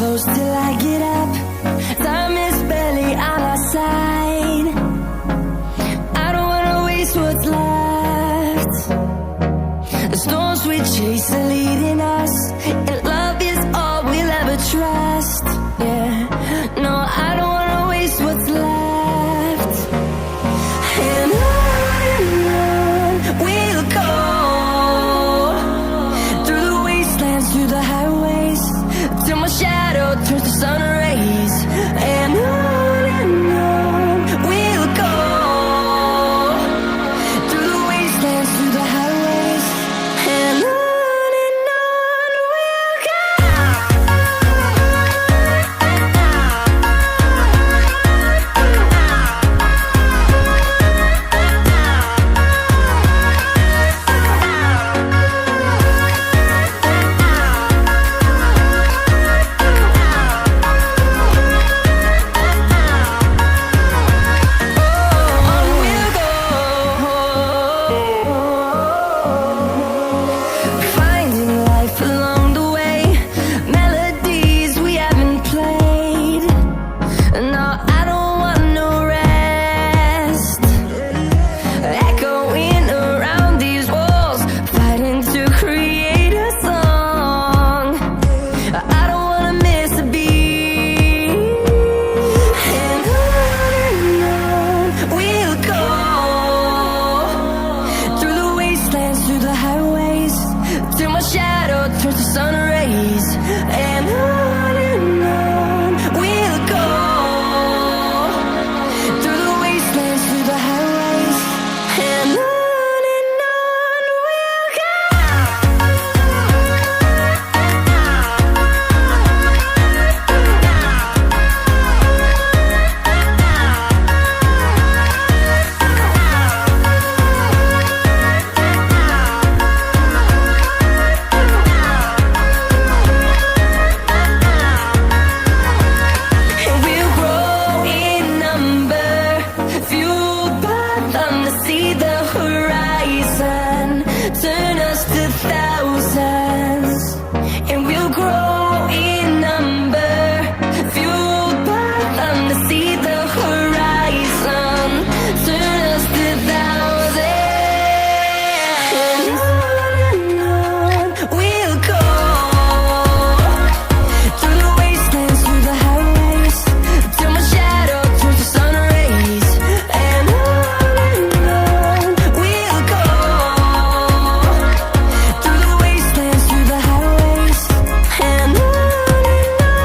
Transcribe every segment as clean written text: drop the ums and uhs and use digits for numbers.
close till I get up. Time is barely on our side. I don't wanna waste what's left. The storms we chase are leading us, and love is all we'll ever trust. Yeah, no, I don't wanna waste what's left. And on we'll go, through the wastelands, through the highways, till my shadow turns to sun rays. And on we'll go, through the wastelands, through the highways, and on we'll go. Finding life along the way, melodies we haven't played. No, I don't want no rest. Echoing around these walls, fighting to create a song. I don't wanna miss a beat. And on we'll go, through the wastelands, through the highways, till my shadow turns to sun rays. And on we'll go, through the wastelands, through the highways, and on we'll go. And we'll grow in number, fueled by them to see the horizon, turn us to thousands. And we'll grow in number, fueled by them to see the horizon, turn us to thousands. And on we'll go, through the wastelands, through the highways, till my shadow turns to sun rays. And on we'll go, through the wastelands, through the highways, and on we'll go.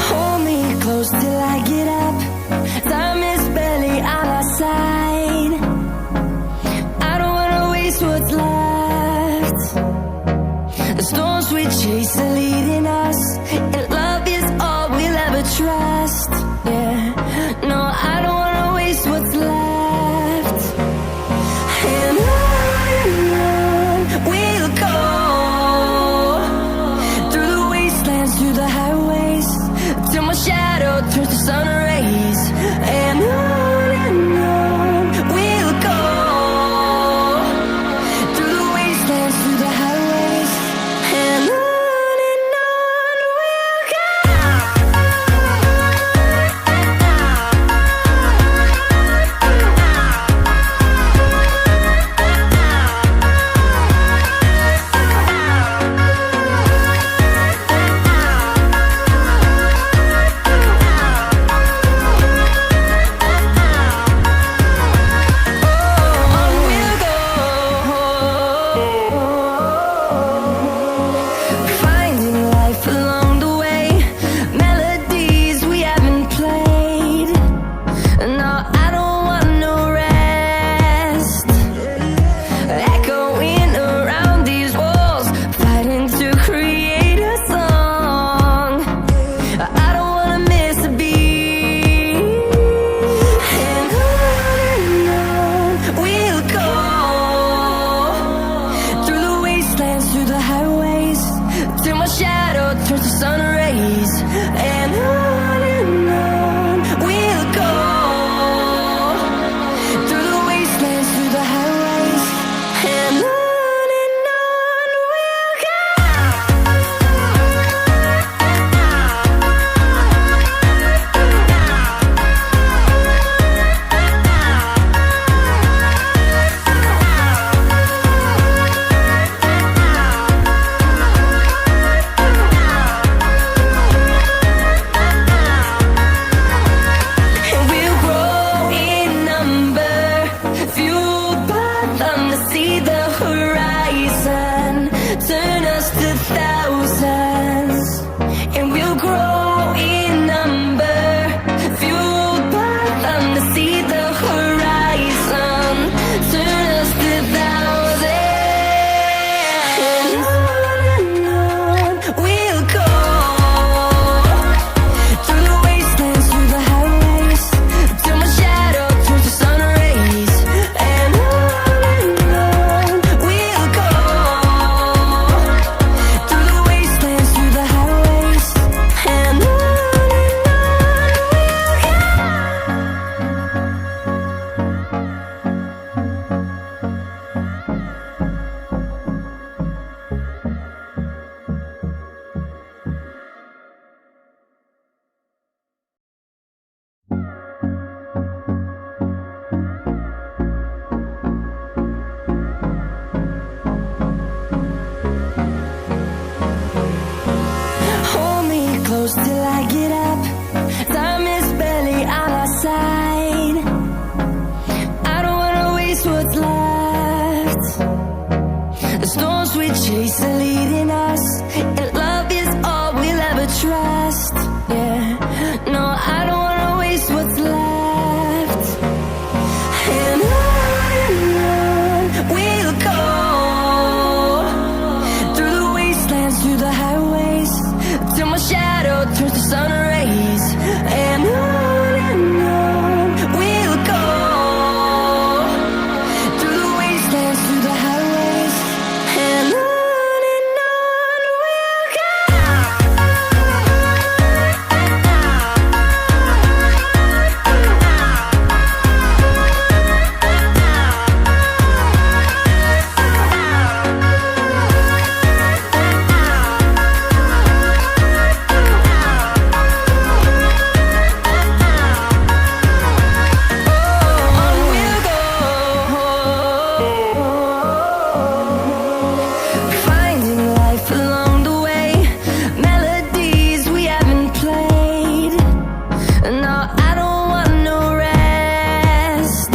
Hold me close till I get up. Time is barely on our side. I don't wanna waste what's left. The storms we chase are leading us, and love is all we'll ever trust. Yeah, no, I don't wanna waste what's left. And on we'll go, through the wastelands, through the highways, till my shadow turns to sun rays. And on we'll go, through the wastelands, through the highways, and on we'll go. close till I get up. Time is barely on our side. I don't wanna waste what's left. The storms we chase are leading us, and love is all we'll ever trust. Yeah, no, I don't wanna waste what's left. And on we'll go, through the wastelands, through the highways, till my shadow turns to sun rays. And on we'll go, through the wastelands, through the highways, and on we'll go. Finding life along the way, melodies we haven't played. No, I don't want no rest.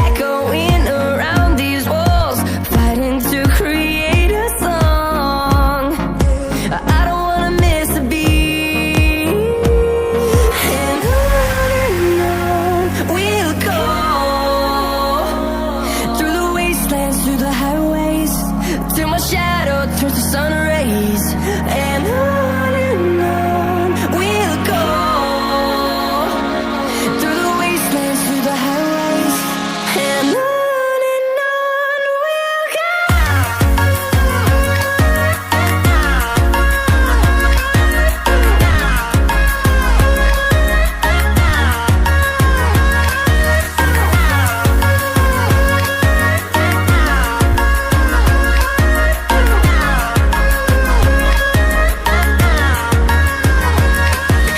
Echoing around these walls, fighting to create a song. I don't wanna miss a beat. And on we'll go, through the wastelands, through the highways, till my shadow turns to sun rays. And on we'll go, through the wastelands, through the highways, and on we'll go.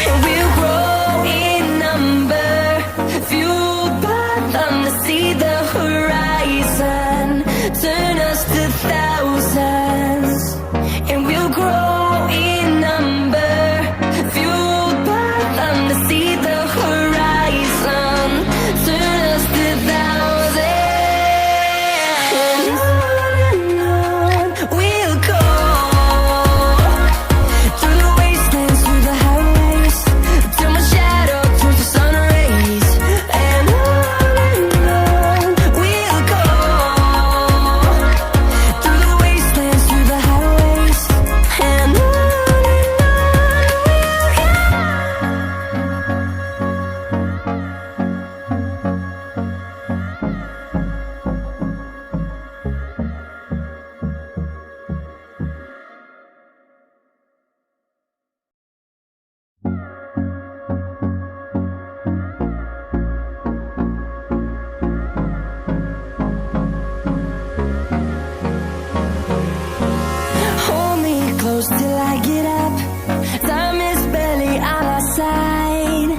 And we'll grow in number, fueled by them to see the horizon, turn us to thousands. And we'll grow in number, fueled by them to see the horizon, turn us to thousands. And on we'll go, through the wastelands, through the highways, till my shadow turns to sun rays. And on we'll go, through the wastelands, through the highways, and on we'll go. Hold me close till I get up. Time is barely on our side.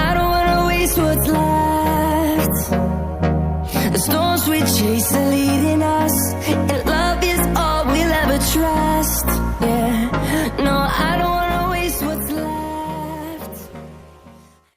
I don't wanna waste what's left. The storms we chase are leading us, and